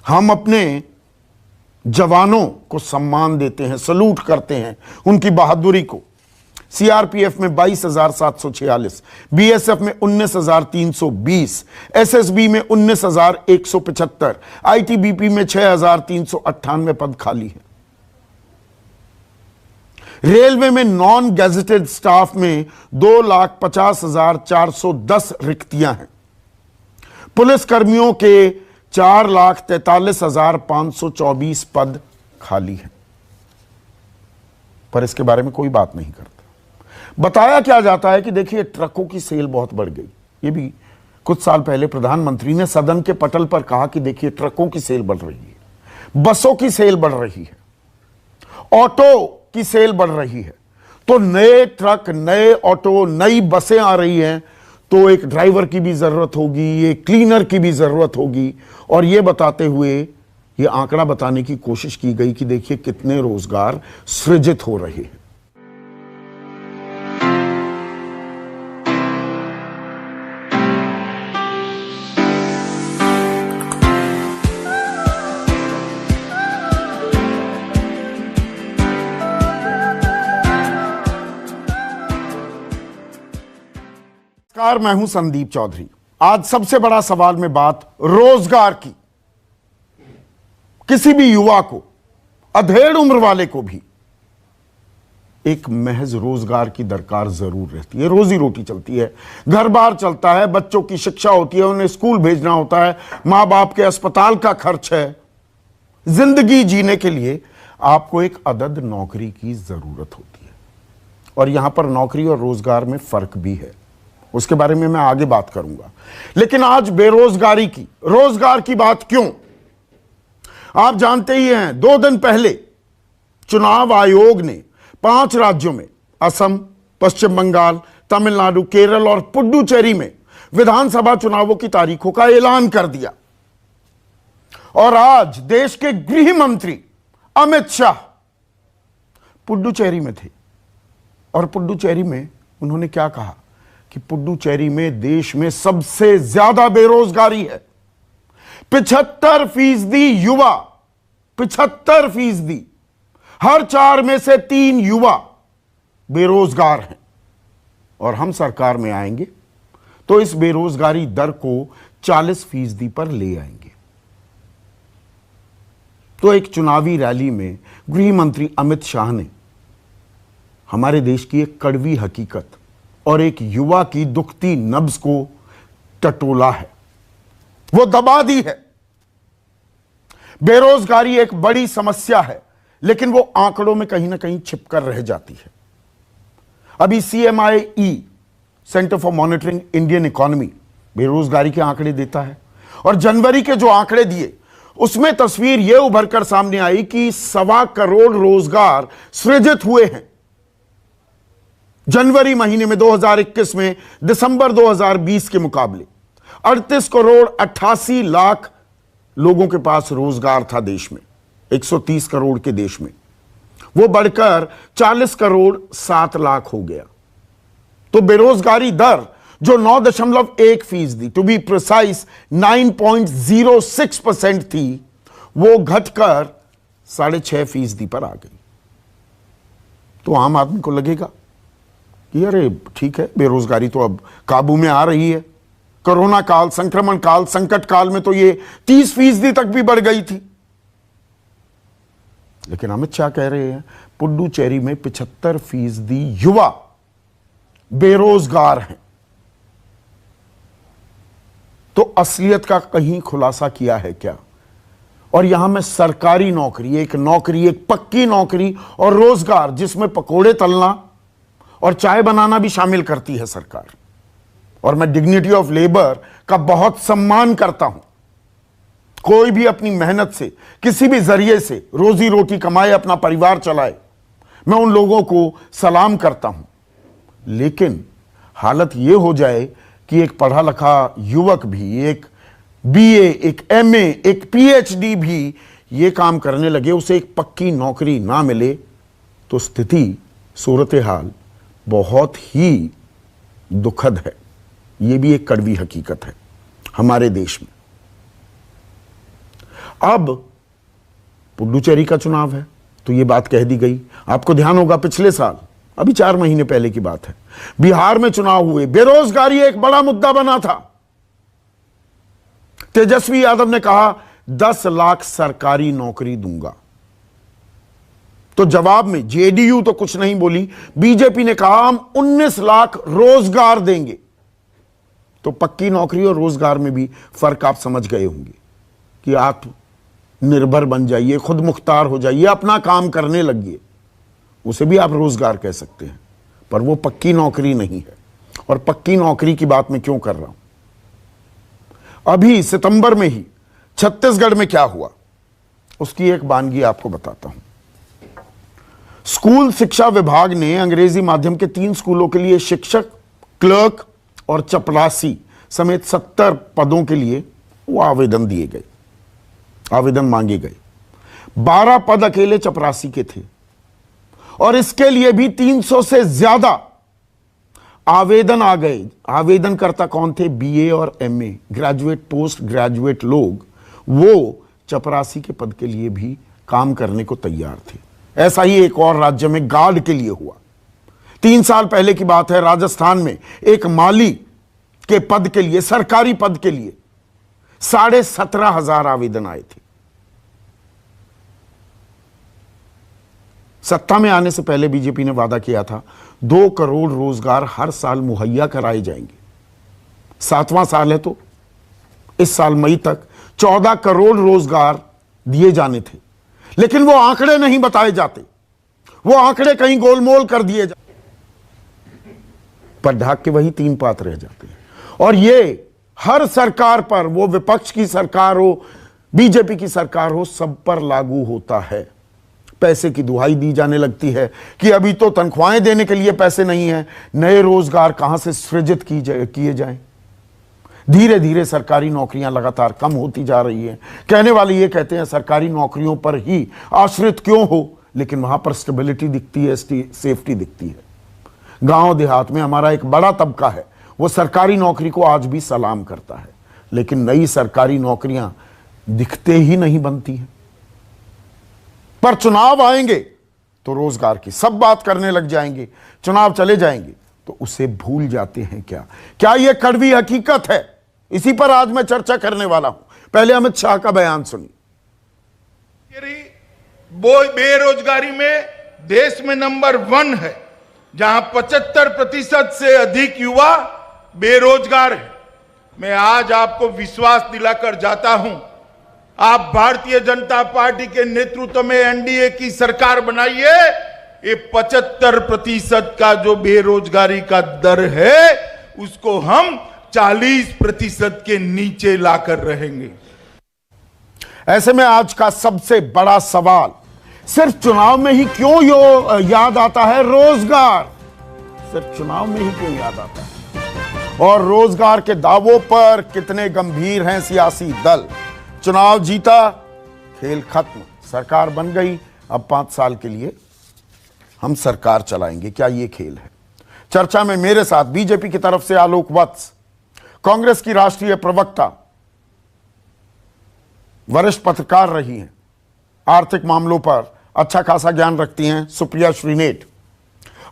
हम अपने जवानों को सम्मान देते हैं, सलूट करते हैं उनकी बहादुरी को। सीआरपीएफ में 22,746, बीएसएफ में 19,320, एसएसबी में 19,175, आईटीबीपी में 6,398 पद खाली हैं। रेलवे में नॉन गैजेटेड स्टाफ में 2,50,410 रिक्तियां हैं। पुलिस कर्मियों के 4,43,524 पद खाली हैं। पर इसके बारे में कोई बात नहीं करता। बताया क्या जाता है कि देखिए ट्रकों की सेल बहुत बढ़ गई। ये भी कुछ साल पहले प्रधानमंत्री ने सदन के पटल पर कहा कि देखिए ट्रकों की सेल बढ़ रही है, बसों की सेल बढ़ रही है, ऑटो की सेल बढ़ रही है। तो नए ट्रक, नए ऑटो, नई बसें आ रही हैं, तो एक ड्राइवर की भी जरूरत होगी, एक क्लीनर की भी जरूरत होगी। और ये बताते हुए ये आंकड़ा बताने की कोशिश की गई कि देखिए कितने रोजगार सृजित हो रहे हैं। नमस्कार, मैं हूं संदीप चौधरी। आज सबसे बड़ा सवाल में बात रोजगार की। किसी भी युवा को, अधेड़ उम्र वाले को भी एक महज रोजगार की दरकार जरूर रहती है। रोजी रोटी चलती है, घर बार चलता है, बच्चों की शिक्षा होती है, उन्हें स्कूल भेजना होता है, मां बाप के अस्पताल का खर्च है। जिंदगी जीने के लिए आपको एक अदद नौकरी की जरूरत होती है। और यहां पर नौकरी और रोजगार में फर्क भी है, उसके बारे में मैं आगे बात करूंगा। लेकिन आज बेरोजगारी की, रोजगार की बात क्यों? आप जानते ही हैं 2 दिन पहले चुनाव आयोग ने 5 राज्यों में, असम, पश्चिम बंगाल, तमिलनाडु, केरल और पुडुचेरी में विधानसभा चुनावों की तारीखों का ऐलान कर दिया। और आज देश के गृह मंत्री अमित शाह पुडुचेरी में थे। और पुडुचेरी में उन्होंने क्या कहा कि पुडुचेरी में देश में सबसे ज्यादा बेरोजगारी है। 75% युवा, 75%, हर 4 में से 3 युवा बेरोजगार हैं। और हम सरकार में आएंगे तो इस बेरोजगारी दर को 40% पर ले आएंगे। तो एक चुनावी रैली में गृह मंत्री अमित शाह ने हमारे देश की एक कड़वी हकीकत और एक युवा की दुखती नब्ज को टटोला है, वो दबा दी है। बेरोजगारी एक बड़ी समस्या है, लेकिन वो आंकड़ों में कहीं ना कहीं छिपकर रह जाती है। अभी CMIE, centre for monitoring Indian economy, बेरोजगारी के आंकड़े देता है। और जनवरी के जो आंकड़े दिए उसमें तस्वीर यह उभरकर सामने आई कि 1.25 करोड़ रोजगार सृजित हुए हैं जनवरी महीने में 2021 में दिसंबर 2020 के मुकाबले। 38 करोड़ 88 लाख लोगों के पास रोजगार था देश में, 130 करोड़ के देश में। वो बढ़कर 40 करोड़ 7 लाख हो गया। तो बेरोजगारी दर जो 9.1%, टू बी प्रिसाइज 9.06% थी, वो घटकर 6.5% पर आ गई। तो आम आदमी को लगेगा कि अरे ठीक है, बेरोजगारी तो अब काबू में आ रही है। कोरोना काल, संक्रमण काल, संकट काल में तो ये 30% तक भी बढ़ गई थी। लेकिन अमित शाह कह रहे हैं पुडुचेरी में 75% युवा बेरोजगार हैं। तो असलियत का कहीं खुलासा किया है क्या? और यहां मैं सरकारी नौकरी, एक पक्की नौकरी और रोजगार जिसमें पकोड़े तलना और चाय बनाना भी शामिल करती है सरकार। और मैं डिग्निटी ऑफ लेबर का बहुत सम्मान करता हूं। कोई भी अपनी मेहनत से, किसी भी जरिए से रोजी रोटी कमाए, अपना परिवार चलाए, मैं उन लोगों को सलाम करता हूं। लेकिन हालत यह हो जाए कि एक पढ़ा लिखा युवक भी, एक BA, एक MA, एक PhD भी ये काम करने लगे, उसे एक पक्की नौकरी ना मिले, तो स्थिति, सूरत हाल बहुत ही दुखद है। ये भी एक कड़वी हकीकत है हमारे देश में। अब पुडुचेरी का चुनाव है तो ये बात कह दी गई। आपको ध्यान होगा पिछले साल, अभी 4 महीने पहले की बात है, बिहार में चुनाव हुए, बेरोजगारी एक बड़ा मुद्दा बना था। तेजस्वी यादव ने कहा 10 लाख सरकारी नौकरी दूंगा, तो जवाब में जेडीयू तो कुछ नहीं बोली, बीजेपी ने कहा हम 19 लाख रोजगार देंगे। तो पक्की नौकरी और रोजगार में भी फर्क आप समझ गए होंगे कि आप निर्भर बन जाइए, खुद मुख्तार हो जाइए, अपना काम करने लगिए, उसे भी आप रोजगार कह सकते हैं, पर वो पक्की नौकरी नहीं है। और पक्की नौकरी की बात मैं क्यों कर रहा हूं, अभी सितंबर में ही छत्तीसगढ़ में क्या हुआ उसकी एक वानगी आपको बताता हूं। स्कूल शिक्षा विभाग ने अंग्रेजी माध्यम के 3 स्कूलों के लिए शिक्षक, क्लर्क और चपरासी समेत 70 पदों के लिए वो आवेदन दिए गए, आवेदन मांगे गए। 12 पद अकेले चपरासी के थे और इसके लिए भी 300 से ज्यादा आवेदन आ गए। आवेदनकर्ता कौन थे? बीए और एमए, ग्रेजुएट, पोस्ट ग्रेजुएट लोग, वो चपरासी के पद के लिए भी काम करने को तैयार थे। ऐसा ही एक और राज्य में गार्ड के लिए हुआ। 3 साल पहले की बात है, राजस्थान में एक माली के पद के लिए, सरकारी पद के लिए 17,500 आवेदन आए थे। सत्ता में आने से पहले बीजेपी ने वादा किया था 2 करोड़ रोजगार हर साल मुहैया कराए जाएंगे। 7वां साल है तो इस साल मई तक 14 करोड़ रोजगार दिए जाने थे, लेकिन वो आंकड़े नहीं बताए जाते, वो आंकड़े कहीं गोलमोल कर दिए जाते, पर ढाक के वही 3 पात रह जाते हैं। और ये हर सरकार पर, वो विपक्ष की सरकार हो, बीजेपी की सरकार हो, सब पर लागू होता है। पैसे की दुहाई दी जाने लगती है कि अभी तो तनख्वाहें देने के लिए पैसे नहीं है, नए रोजगार कहां से सृजित किए जाएं। धीरे धीरे सरकारी नौकरियां लगातार कम होती जा रही हैं। कहने वाले ये कहते हैं सरकारी नौकरियों पर ही आश्रित क्यों हो, लेकिन वहां पर स्टेबिलिटी दिखती है, सेफ्टी दिखती है। गांव देहात में हमारा एक बड़ा तबका है, वो सरकारी नौकरी को आज भी सलाम करता है, लेकिन नई सरकारी नौकरियां दिखते ही नहीं बनती हैं। पर चुनाव आएंगे तो रोजगार की सब बात करने लग जाएंगे, चुनाव चले जाएंगे तो उसे भूल जाते हैं। क्या यह कड़वी हकीकत है? इसी पर आज मैं चर्चा करने वाला हूं। पहले अमित शाह का बयान सुनिए। बेरोजगारी में देश में नंबर 1 है, जहां 75% से अधिक युवा बेरोजगार है। मैं आज आपको विश्वास दिलाकर जाता हूं, आप भारतीय जनता पार्टी के नेतृत्व में एनडीए की सरकार बनाइए, ये 75% का जो बेरोजगारी का दर है उसको हम 40% के नीचे लाकर रहेंगे। ऐसे में आज का सबसे बड़ा सवाल, सिर्फ चुनाव में ही क्यों याद आता है रोजगार? सिर्फ चुनाव में ही क्यों याद आता है? और रोजगार के दावों पर कितने गंभीर हैं सियासी दल? चुनाव जीता, खेल खत्म, सरकार बन गई, अब 5 साल के लिए हम सरकार चलाएंगे। क्या ये खेल है? चर्चा में मेरे साथ बीजेपी की तरफ से आलोक वत्स, कांग्रेस की राष्ट्रीय प्रवक्ता, वरिष्ठ पत्रकार रही हैं, आर्थिक मामलों पर अच्छा खासा ज्ञान रखती हैं सुप्रिया श्रीनेट,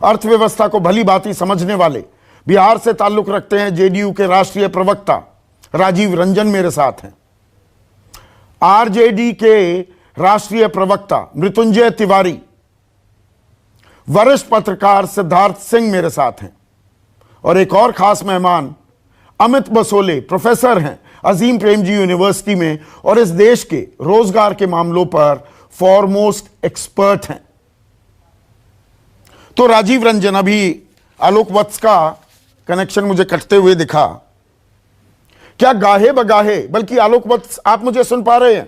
अर्थव्यवस्था को भली भांति समझने वाले, बिहार से ताल्लुक रखते हैं जेडीयू के राष्ट्रीय प्रवक्ता राजीव रंजन मेरे साथ हैं, आरजेडी के राष्ट्रीय प्रवक्ता मृत्युंजय तिवारी, वरिष्ठ पत्रकार सिद्धार्थ सिंह मेरे साथ हैं, और एक और खास मेहमान अमित बसोले, प्रोफेसर हैं अजीम प्रेमजी यूनिवर्सिटी में और इस देश के रोजगार के मामलों पर फॉरमोस्ट एक्सपर्ट हैं। तो राजीव रंजन, अभी आलोक वत्स का कनेक्शन मुझे कटते हुए दिखा, क्या गाहे बगाहे, बल्कि आलोक वत्स आप मुझे सुन पा रहे हैं?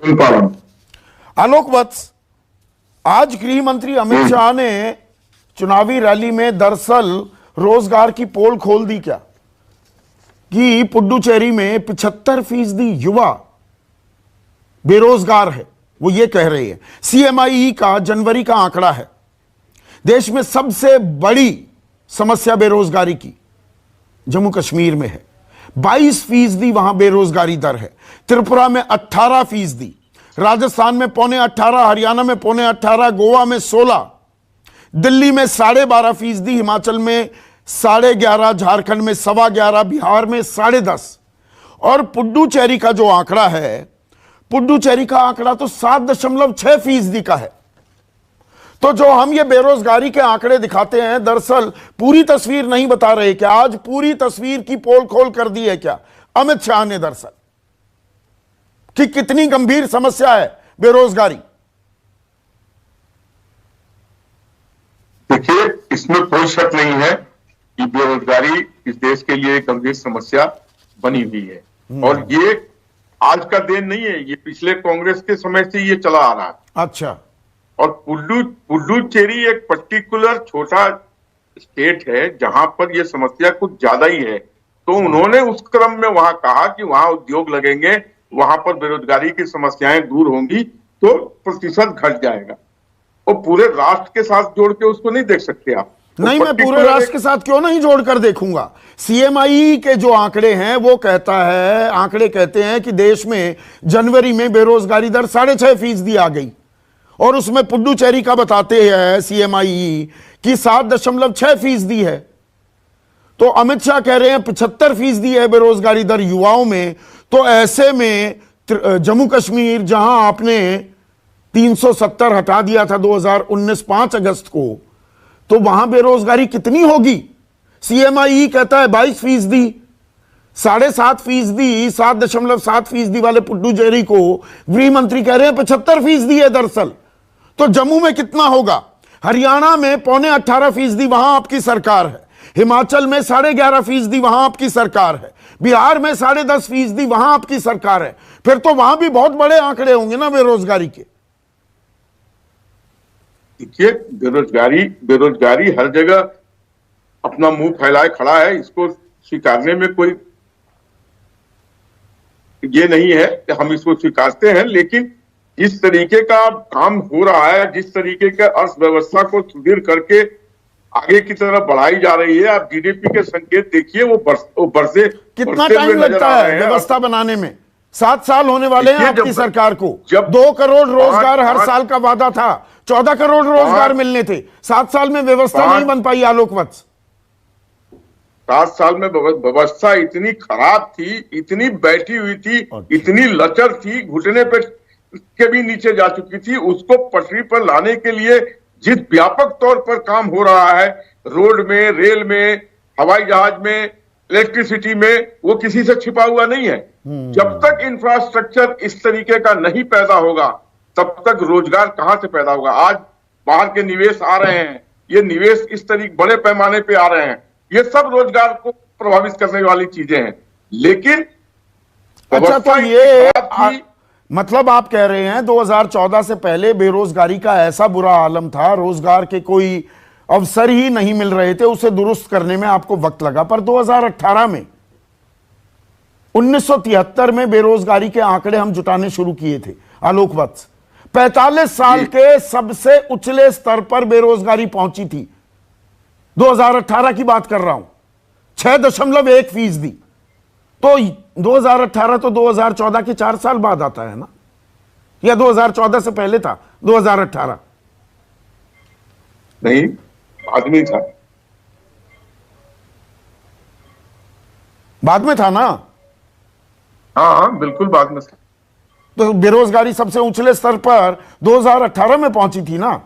सुन पा रहा हूं। आलोक वत्स, आज गृह मंत्री अमित शाह ने चुनावी रैली में दरअसल रोजगार की पोल खोल दी क्या, कि पुडुचेरी में 75% युवा बेरोजगार है, वो ये कह रहे हैं। सीएमआई का जनवरी का आंकड़ा है, देश में सबसे बड़ी समस्या बेरोजगारी की जम्मू कश्मीर में है। 22% वहां बेरोजगारी दर है। त्रिपुरा में 18%, राजस्थान में 17.5%, हरियाणा में 17.5%, गोवा में 16%, दिल्ली में 12.5%, हिमाचल में 11.5%, झारखंड में 11.25%, बिहार में 10.5%। और पुडुचेरी का जो आंकड़ा है, पुडुचेरी का आंकड़ा तो 7.6% का है। तो जो हम ये बेरोजगारी के आंकड़े दिखाते हैं, दरअसल पूरी तस्वीर नहीं बता रहे। क्या आज पूरी तस्वीर की पोल खोल कर दी है क्या अमित शाह ने, दरअसल कि कितनी गंभीर समस्या है बेरोजगारी? देखिए, इसमें कोई शक नहीं है कि बेरोजगारी इस देश के लिए एक गंभीर समस्या बनी हुई है। और ये आज का दिन नहीं है, ये पिछले कांग्रेस के समय से ये चला आ रहा है। अच्छा। और पुडुचेरी एक पर्टिकुलर छोटा स्टेट है जहां पर ये समस्या कुछ ज्यादा ही है। तो उन्होंने उस क्रम में वहां कहा कि वहां उद्योग लगेंगे, वहां पर बेरोजगारी की समस्याएं दूर होंगी तो प्रतिशत घट जाएगा। और पूरे राष्ट्र के साथ जोड़ के उसको नहीं देख सकते आप। नहीं, मैं पूरे राष्ट्र के साथ क्यों नहीं जोड़कर देखूंगा। सीएमआई के जो आंकड़े हैं वो आंकड़े कहते हैं कि देश में जनवरी में बेरोजगारी दर 6.5% आ गई, और उसमें पुडुचेरी का बताते हैं सीएमआई कि 7.6% है। तो अमित शाह कह रहे हैं 75% है बेरोजगारी दर युवाओं में। तो ऐसे में जम्मू कश्मीर, जहां आपने 370 हटा दिया था 2019 5 अगस्त को, तो वहां बेरोजगारी कितनी होगी? सीएमआई कहता है 22%, 7.5%, 7.7% वाले पुडुचेरी को गृह मंत्री कह रहे हैं 75% है दरअसल। तो जम्मू में कितना होगा? हरियाणा में 17.25%, वहां आपकी सरकार है। हिमाचल में 11.5%, वहां आपकी सरकार है। बिहार में 10.5%, वहां आपकी सरकार है। फिर तो वहां भी बहुत बड़े आंकड़े होंगे ना बेरोजगारी के। देखिए, बेरोजगारी हर जगह अपना मुंह फैलाए खड़ा है। इसको स्वीकारने में कोई ये नहीं है कि हम इसको स्वीकारते हैं, लेकिन जिस तरीके का काम हो रहा है, जिस तरीके के अर्थव्यवस्था को सुदृढ़ करके आगे की तरफ बढ़ाई जा रही है, आप जीडीपी के संकेत देखिए, वो बढ़ते कितना टाइम लगता है व्यवस्था बनाने में? 7 साल होने वाले हैं आपकी सरकार को। जब 2 करोड़ रोजगार हर साल का वादा था, 14 करोड़ रोजगार मिलने थे, 7 साल में व्यवस्था नहीं बन पाई। आलोक वत्स, 7 साल में व्यवस्था इतनी खराब थी, इतनी बैठी हुई थी, इतनी लचर थी, घुटने पे के भी नीचे जा चुकी थी। उसको पटरी पर लाने के लिए जिस व्यापक तौर पर काम हो रहा है, रोड में, रेल में, हवाई जहाज में, इलेक्ट्रिसिटी में, वो किसी से छिपा हुआ नहीं है। जब तक इंफ्रास्ट्रक्चर इस तरीके का नहीं पैदा होगा, तब तक रोजगार कहां से पैदा होगा? आज बाहर के निवेश आ रहे हैं, ये निवेश इस तरीके बड़े पैमाने पे आ रहे हैं, ये सब रोजगार को प्रभावित करने वाली चीजें हैं। लेकिन अच्छा, तो ये मतलब आप कह रहे हैं 2014 से पहले बेरोजगारी का ऐसा बुरा आलम था, रोजगार के कोई अवसर ही नहीं मिल रहे थे, उसे दुरुस्त करने में आपको वक्त लगा। पर 2018 में 1973 में बेरोजगारी के आंकड़े हम जुटाने शुरू किए थे। आलोक वत्स, 45 साल के सबसे उछले स्तर पर बेरोजगारी पहुंची थी। 2018 की बात कर रहा हूं, 6.1%। तो 2018 तो 2014 के 4 साल बाद आता है ना, या 2014 से पहले था 2018? नहीं, बाद में था। बाद में था ना? हाँ, बिल्कुल बाद में था। तो बेरोजगारी सबसे ऊंचले स्तर पर 2018 में पहुंची थी ना?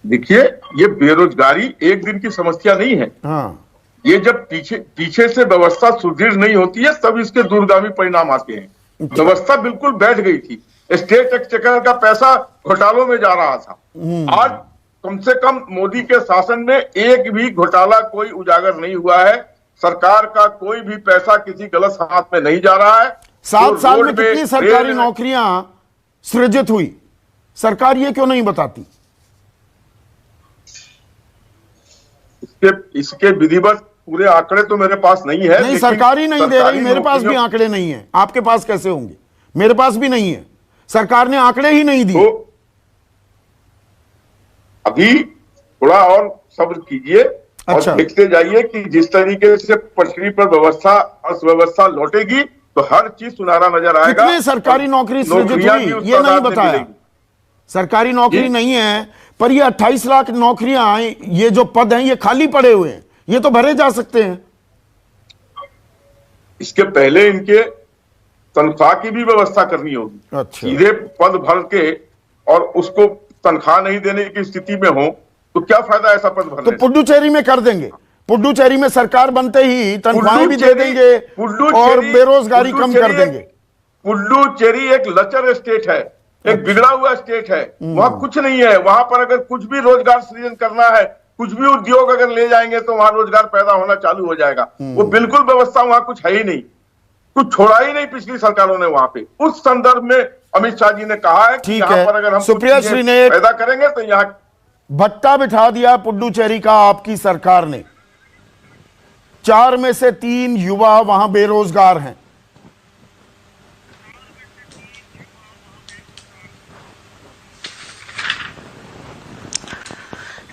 देखिए, ये बेरोजगारी एक दिन की समस्या नहीं है। हाँ, ये जब पीछे से व्यवस्था सुदृढ़ नहीं होती है, तब इसके दूरगामी परिणाम आते हैं। व्यवस्था बिल्कुल बैठ गई थी, स्टेट एक्सचेकर का पैसा घोटालों में जा रहा था। आज कम से कम मोदी के शासन में एक भी घोटाला कोई उजागर नहीं हुआ है। सरकार का कोई भी पैसा किसी गलत हाथ में नहीं जा रहा है। 7 साल में कितनी सरकारी नौकरियां सृजित हुई, सरकार ये क्यों नहीं बताती? इसके विधिवत पूरे आंकड़े तो मेरे पास नहीं है। नहीं, सरकार ही नहीं दे रही। मेरे पास भी आंकड़े नहीं है, आपके पास कैसे होंगे? मेरे पास भी नहीं है, सरकार ने आंकड़े ही नहीं दिए। तो अभी थोड़ा और सब्र कीजिए। अच्छा। और देखते जाइए कि जिस तरीके से पटरी पर अर्थव्यवस्था लौटेगी तो हर चीज सुनहरा नजर आएगा। कितने सरकारी नौकरी सृजित नौकरियां भी हुई उस ये नहीं तादाद में बताया। मिलेगी। सरकारी नौकरी जी? नहीं है, पर ये 28 लाख नौकरियां, ये जो पद हैं ये खाली पड़े हुए हैं, ये तो भरे जा सकते हैं। इसके पहले इनके तनख्वाह की भी व्यवस्था करनी होगी। अच्छा। सीधे पद भर के और उसको तनख्वाह नहीं देने की स्थिति में हो तो क्या फायदा ऐसा पद भरने तो से? पुडुचेरी में कर देंगे। पुडुचेरी में सरकार बनते ही तनख्वाहें भी दे देंगे और बेरोजगारी कम कर देंगे। पुडुचेरी एक लचर स्टेट है, एक बिगड़ा हुआ स्टेट है, वहां कुछ नहीं है। वहां पर अगर कुछ भी रोजगार सृजन करना है, कुछ भी उद्योग अगर ले जाएंगे तो वहां रोजगार पैदा होना चालू हो जाएगा। वो बिल्कुल व्यवस्था वहां कुछ है ही नहीं, कुछ छोड़ा ही नहीं पिछली सरकारों ने वहां पे। उस संदर्भ में अमित शाह जी ने कहा है कि यहाँ पर अगर हम सुप्रिया कुछ श्री चीजें ने पैदा करेंगे तो यहाँ भट्टा बिठा दिया पुडुचेरी का आपकी सरकार ने। 4 में से 3 युवा वहां बेरोजगार हैं।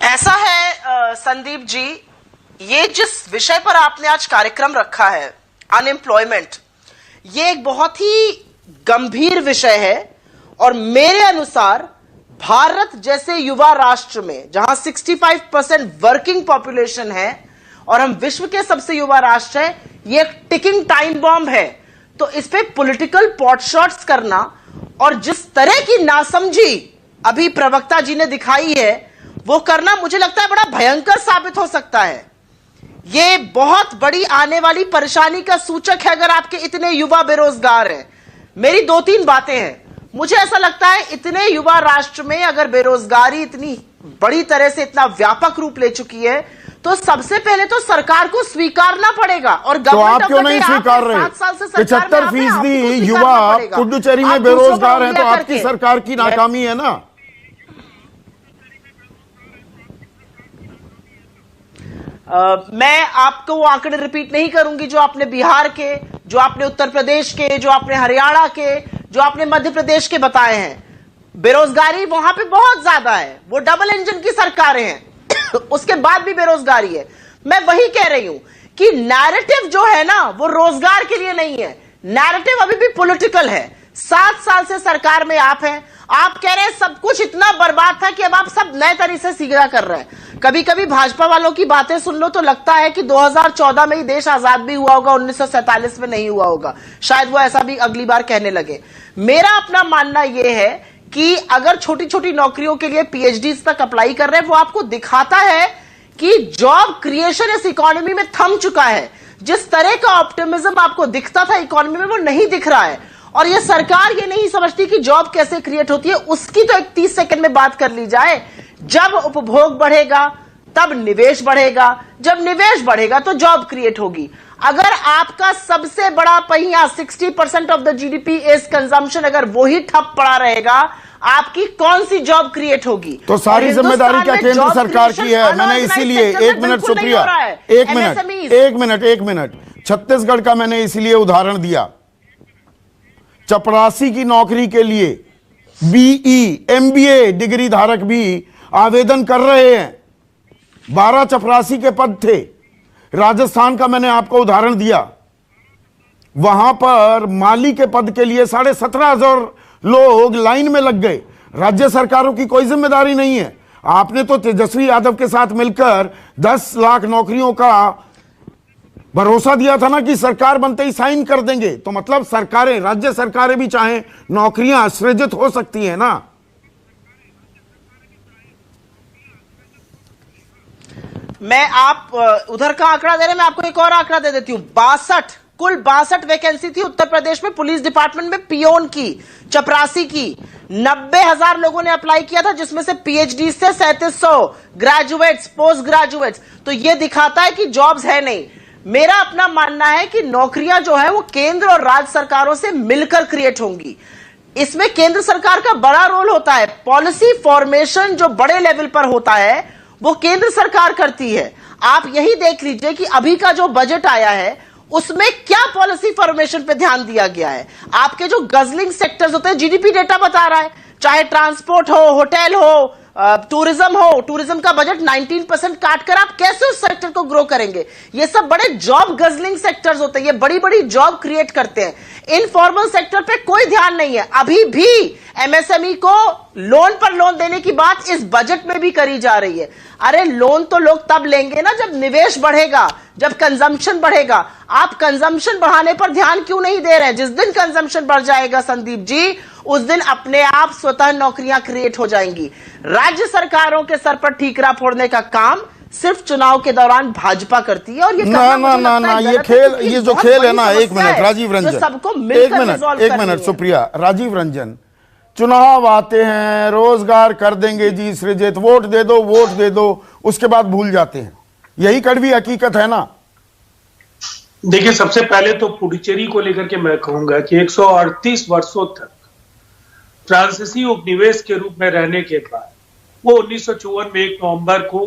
ऐसा है संदीप जी, ये जिस विषय पर आपने आज कार्यक्रम रखा है, अनएम्प्लॉयमेंट, ये एक बहुत ही गंभीर विषय है। और मेरे अनुसार भारत जैसे युवा राष्ट्र में जहां 65% वर्किंग पॉपुलेशन है और हम विश्व के सबसे युवा राष्ट्र है, ये एक टिकिंग टाइम बॉम्ब है। तो इस पे पॉलिटिकल पॉट शॉट्स करना और जिस तरह की नासमझी अभी प्रवक्ता जी ने दिखाई है वो करना, मुझे लगता है बड़ा भयंकर साबित हो सकता है। ये बहुत बड़ी आने वाली परेशानी का सूचक है अगर आपके इतने युवा बेरोजगार हैं। मेरी 2-3 बातें हैं। मुझे ऐसा लगता है इतने युवा राष्ट्र में अगर बेरोजगारी इतनी बड़ी तरह से इतना व्यापक रूप ले चुकी है तो सबसे पहले तो सरकार को स्वीकारना पड़ेगा। और तो आप क्यों नहीं स्वीकार रहे? 75% युवा पुडुचेरी में बेरोजगार हैं, तो आपकी सरकार की नाकामी है ना। मैं आपको वो आंकड़े रिपीट नहीं करूंगी जो आपने बिहार के, जो आपने उत्तर प्रदेश के, जो आपने हरियाणा के, जो आपने मध्य प्रदेश के बताए हैं। बेरोजगारी वहां पे बहुत ज्यादा है, वो डबल इंजन की सरकारें हैं उसके बाद भी बेरोजगारी है। मैं वही कह रही हूं कि नैरेटिव जो है ना वो रोजगार के लिए नहीं है, नैरेटिव अभी भी पॉलिटिकल है। 7 साल से सरकार में आप हैं, आप कह रहे हैं सब कुछ इतना बर्बाद था कि अब आप सब नए तरीके से सीधा कर रहे हैं। कभी कभी भाजपा वालों की बातें सुन लो तो लगता है कि 2014 में ही देश आजाद भी हुआ होगा, 1947 में नहीं हुआ होगा। शायद वो ऐसा भी अगली बार कहने लगे। मेरा अपना मानना यह है कि अगर छोटी छोटी नौकरियों के लिए पीएचडी तक अप्लाई कर रहे हैं, वो आपको दिखाता है कि जॉब क्रिएशन इस इकोनॉमी में थम चुका है। जिस तरह का ऑप्टिमिज्म आपको दिखता था इकोनॉमी में वो नहीं दिख रहा है। और ये सरकार ये नहीं समझती कि जॉब कैसे क्रिएट होती है। उसकी तो एक 30 सेकंड में बात कर ली जाए। जब उपभोग बढ़ेगा तब निवेश बढ़ेगा, जब निवेश बढ़ेगा तो जॉब क्रिएट होगी। अगर आपका सबसे बड़ा पहिया 60% of the GDP is consumption, अगर वही ठप पड़ा रहेगा, आपकी कौन सी जॉब क्रिएट होगी? तो सारी जिम्मेदारी क्या केंद्र सरकार की है? मैंने इसीलिए 1 मिनट सुप्रिया, 1 मिनट छत्तीसगढ़ का मैंने इसीलिए उदाहरण दिया। चपरासी की नौकरी के लिए बीई एमबीए डिग्री धारक भी आवेदन कर रहे हैं। 12 चपरासी के पद थे। राजस्थान का मैंने आपको उदाहरण दिया, वहां पर माली के पद के लिए 17,500 लोग लाइन में लग गए। राज्य सरकारों की कोई जिम्मेदारी नहीं है। आपने तो तेजस्वी यादव के साथ मिलकर 10 लाख नौकरियों का भरोसा दिया था ना कि सरकार बनते ही साइन कर देंगे। तो मतलब सरकारें, राज्य सरकारें भी चाहें नौकरियां सृजित हो सकती हैं ना। मैं आप उधर का आंकड़ा दे रहे हैं, मैं आपको एक और आंकड़ा दे देती हूं। 62 वैकेंसी थी उत्तर प्रदेश में पुलिस डिपार्टमेंट में पियोन की, चपरासी की। 90,000 लोगों ने अप्लाई किया था, जिसमें से पीएचडी से 3700, ग्रेजुएट्स, पोस्ट ग्रेजुएट्स। तो यह दिखाता है कि जॉब्स है नहीं। मेरा अपना मानना है कि नौकरियां जो है वो केंद्र और राज्य सरकारों से मिलकर क्रिएट होंगी। इसमें केंद्र सरकार का बड़ा रोल होता है। पॉलिसी फॉर्मेशन जो बड़े लेवल पर होता है वो केंद्र सरकार करती है। आप यही देख लीजिए कि अभी का जो बजट आया है उसमें क्या पॉलिसी फॉर्मेशन पे ध्यान दिया गया है। आपके जो गजलिंग सेक्टर्स होते हैं, जीडीपी डेटा बता रहा है, चाहे ट्रांसपोर्ट हो, होटल हो, टूरिज्म हो, टूरिज्म का बजट 19% काट कर आप कैसे उस सेक्टर को ग्रो करेंगे? ये सब बड़े जॉब गजलिंग सेक्टर्स होते हैं, ये बड़ी बड़ी जॉब क्रिएट करते हैं। इनफॉर्मल सेक्टर पे कोई ध्यान नहीं है। अभी भी एमएसएमई को लोन पर लोन देने की बात इस बजट में भी करी जा रही है। अरे लोन तो लोग तब लेंगे ना जब निवेश बढ़ेगा, जब कंजम्पशन बढ़ेगा। आप कंजम्पशन बढ़ाने पर ध्यान क्यों नहीं दे रहे हैं? जिस दिन कंजम्पशन बढ़ जाएगा संदीप जी, उस दिन अपने आप स्वतः नौकरियां क्रिएट हो जाएंगी। राज्य सरकारों के सर पर ठीकरा फोड़ने का काम सिर्फ चुनाव के दौरान भाजपा करती है। और ये ना ये खेल, ये जो खेल है ना, एक मिनट राजीव रंजन, सबको मिलकर एक मिनट सुप्रिया, राजीव रंजन, चुनाव आते हैं, रोजगार कर देंगे जी सृजित, वोट दे दो, उसके बाद भूल जाते हैं। यही कड़वी हकीकत है ना। देखिए, सबसे पहले तो पुडुचेरी को लेकर के मैं कहूंगा कि 138 वर्षों तक फ्रांसीसी उपनिवेश के रूप में रहने के बाद वो 1954 में 1 नवंबर को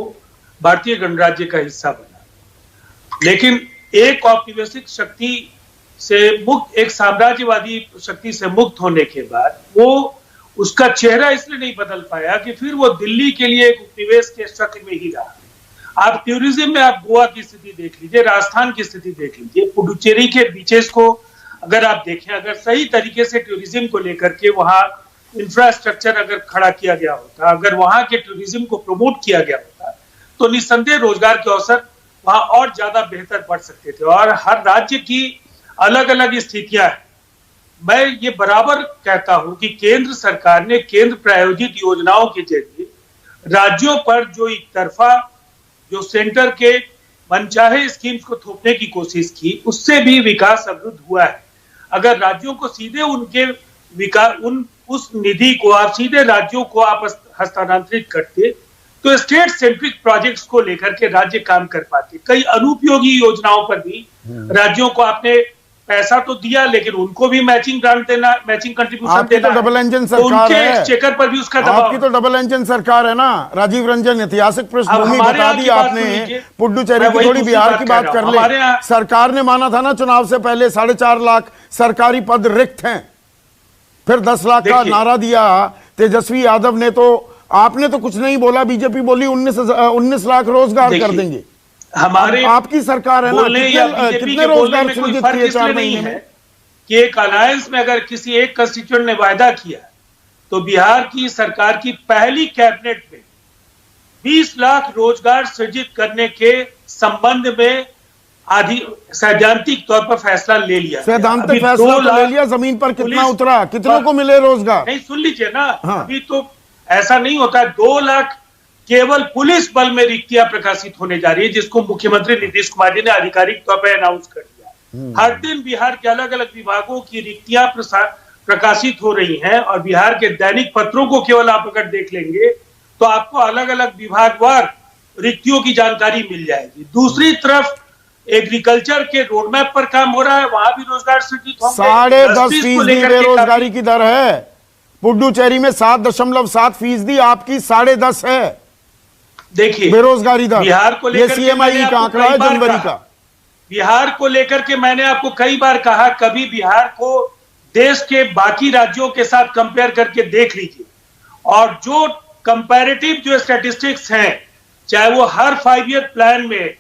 भारतीय गणराज्य का हिस्सा बना। लेकिन एक औपनिवेशिक शक्ति से मुक्त, एक साम्राज्यवादी शक्ति से मुक्त होने के बाद वो उसका चेहरा इसलिए नहीं बदल पाया कि फिर वो दिल्ली के लिए एक उपनिवेश के शक्ल में ही रहा। आप टूरिज्म में आप गोवा की स्थिति देख लीजिए, राजस्थान की स्थिति देख लीजिए, पुडुचेरी के बीचेस को अगर आप देखें, अगर सही तरीके से टूरिज्म को लेकर के वहां इंफ्रास्ट्रक्चर अगर खड़ा किया गया होता, अगर वहां के टूरिज्म को प्रमोट किया गया होता, तो निस्संदेह रोजगार के अवसर वहां और ज्यादा बेहतर बढ़ सकते थे। और हर राज्य की अलग अलग स्थितियां हैं। मैं ये बराबर कहता हूं कि केंद्र सरकार ने केंद्र प्रायोजित योजनाओं के जरिए राज्यों पर जो एक तरफा जो सेंटर के मनचाहे स्कीम्स को थोपने की कोशिश की, उससे भी विकास अवरुद्ध हुआ है। अगर राज्यों को सीधे उनके विकास उस निधि को आप सीधे राज्यों को आप हस्तांतरित करते, तो स्टेट सेंट्रिक प्रोजेक्ट्स को लेकर के राज्य काम कर पाते। कई अनुपयोगी योजनाओं पर भी राज्यों को आपने पैसा तो दिया, लेकिन उनको भी मैचिंग ग्रांट देना, मैचिंग कंट्रीब्यूशन देना। तो डबल इंजन सरकार है, एक्सचेकर पर भी उसका दबाव। आपकी तो डबल इंजन सरकार है ना राजीव रंजन। ऐतिहासिक पृष्ठभूमि बता दी आपने, पुडुचेरी की, थोड़ी बिहार की बात कर ले। सरकार ने माना था ना चुनाव से पहले 4.5 लाख सरकारी पद रिक्त हैं, फिर 10 लाख का नारा दिया तेजस्वी यादव ने। तो आपने तो कुछ नहीं बोला, बीजेपी बोली 19 लाख रोजगार कर देंगे। हमारे आपकी सरकार है ना, कितने रोजगार सृजित किए 4 महीने में? कि एक अलायंस में अगर किसी एक कंस्टिट्यूएंट ने वायदा किया, तो बिहार की सरकार की पहली कैबिनेट में 20 लाख रोजगार सृजित करने के संबंध में सैद्धांतिक तौर पर फैसला ले लिया। सैद्धांतिक फैसला तो ले लिया, जमीन पर कितना उतरा, कितनों को मिले रोजगार? नहीं, सुन लीजिए ना। हाँ। अभी तो ऐसा नहीं होता है। 2 लाख केवल पुलिस बल में रिक्तियां प्रकाशित होने जा रही है, जिसको मुख्यमंत्री नीतीश कुमार जी ने आधिकारिक तौर पर अनाउंस कर दिया। हर दिन बिहार के अलग अलग विभागों की रिक्तियां प्रकाशित हो रही हैं, और बिहार के दैनिक पत्रों को केवल आप अगर देख लेंगे तो आपको अलग अलग विभागवार रिक्तियों की जानकारी मिल जाएगी। दूसरी तरफ एग्रीकल्चर के रोडमैप पर काम हो रहा है, वहां भी रोजगार सृजित होंगे। 10.5% बेरोजगारी की दर है पुडुचेरी में, 7.7%, आपकी 10.5% है देखिए बेरोजगारी दर। बिहार को लेकर सीएमआई का आंकड़ा है जनवरी का। बिहार को लेकर के मैंने आपको कई बार कहा, कभी बिहार को देश के बाकी राज्यों के साथ कंपेयर करके देख लीजिए, और जो कंपैरेटिव जो स्टैटिस्टिक्स हैं, चाहे वो हर 5 ईयर प्लान में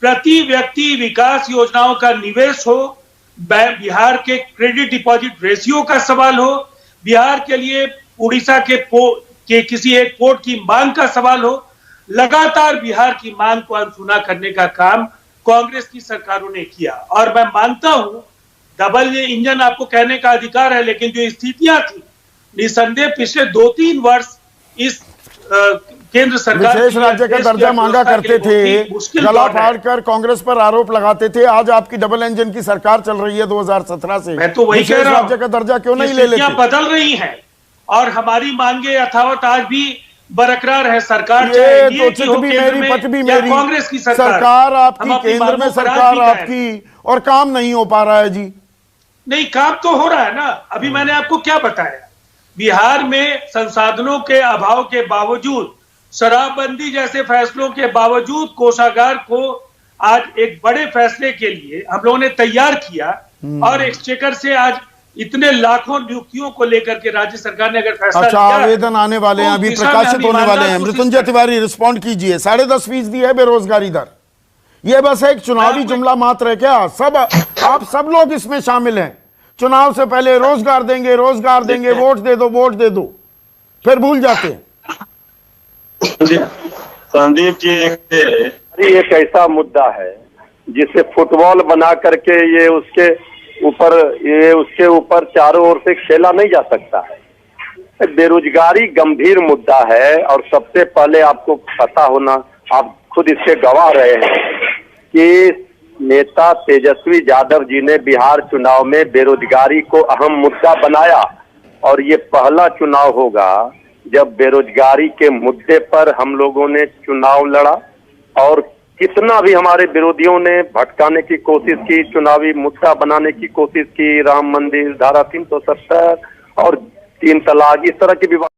प्रति व्यक्ति विकास योजनाओं का निवेश हो, बिहार के क्रेडिट डिपॉजिट रेशियो का सवाल हो, बिहार के लिए उड़ीसा के किसी एक पोर्ट की मांग का सवाल हो, लगातार बिहार की मांग को अनसुना करने का काम कांग्रेस की सरकारों ने किया। और मैं मानता हूं डबल इंजन आपको कहने का अधिकार है, लेकिन जो स्थितियां थी, निसंदेह पिछले 2-3 वर्ष इस केंद्र सरकार विशेष राज्य का दर्जा मांगा करते थे, गला फाड़कर कांग्रेस पर आरोप लगाते थे। आज आपकी डबल इंजन की सरकार चल रही है 2017 से। मैं तो वही कह रहा हूं, राज्य का दर्जा क्यों नहीं ले लेते? बदल रही हैं और हमारी मांगे यथावत आज भी बरकरार है। सरकार तो चिट भी मेरी, पट भी मेरी, कांग्रेस की सरकार आपकी, केंद्र में सरकार आपकी, और काम नहीं हो पा रहा है जी। नहीं, काम तो हो रहा है ना। अभी मैंने आपको क्या बताया, बिहार में संसाधनों के अभाव के बावजूद, शराबबंदी जैसे फैसलों के बावजूद, कोषागार को आज एक बड़े फैसले के लिए हम लोगों ने तैयार किया, और एक्सचेकर से आज इतने लाखों नियुक्तियों को लेकर के राज्य सरकार ने अगर फैसला अच्छा, लिया है, आवेदन आने वाले हैं, तो अभी दिशा में प्रकाशित हम होने वाले हैं। ईमानदार कोशिश मृत्युंजय तिवारी रिस्पॉन्ड कीजिए। 10.5% है बेरोजगारी दर। ये बस एक चुनावी जुमला मात्र है क्या? सब आप सब लोग इसमें शामिल हैं। चुनाव से पहले रोजगार देंगे, रोजगार देंगे, वोट दे दो, वोट दे दो, फिर भूल जाते हैं। संदीप जी, एक ऐसा मुद्दा है जिसे फुटबॉल बना करके ये उसके ऊपर चारों ओर से खेला नहीं जा सकता है। बेरोजगारी गंभीर मुद्दा है और सबसे पहले आपको पता होना, आप खुद इसके गवाह रहे हैं कि नेता तेजस्वी यादव जी ने बिहार चुनाव में बेरोजगारी को अहम मुद्दा बनाया और ये पहला चुनाव होगा जब बेरोजगारी के मुद्दे पर हम लोगों ने चुनाव लड़ा। और कितना भी हमारे विरोधियों ने भटकाने की कोशिश की, चुनावी मुद्दा बनाने की कोशिश की, राम मंदिर, धारा 370 और 3 तलाक, इस तरह के विवाद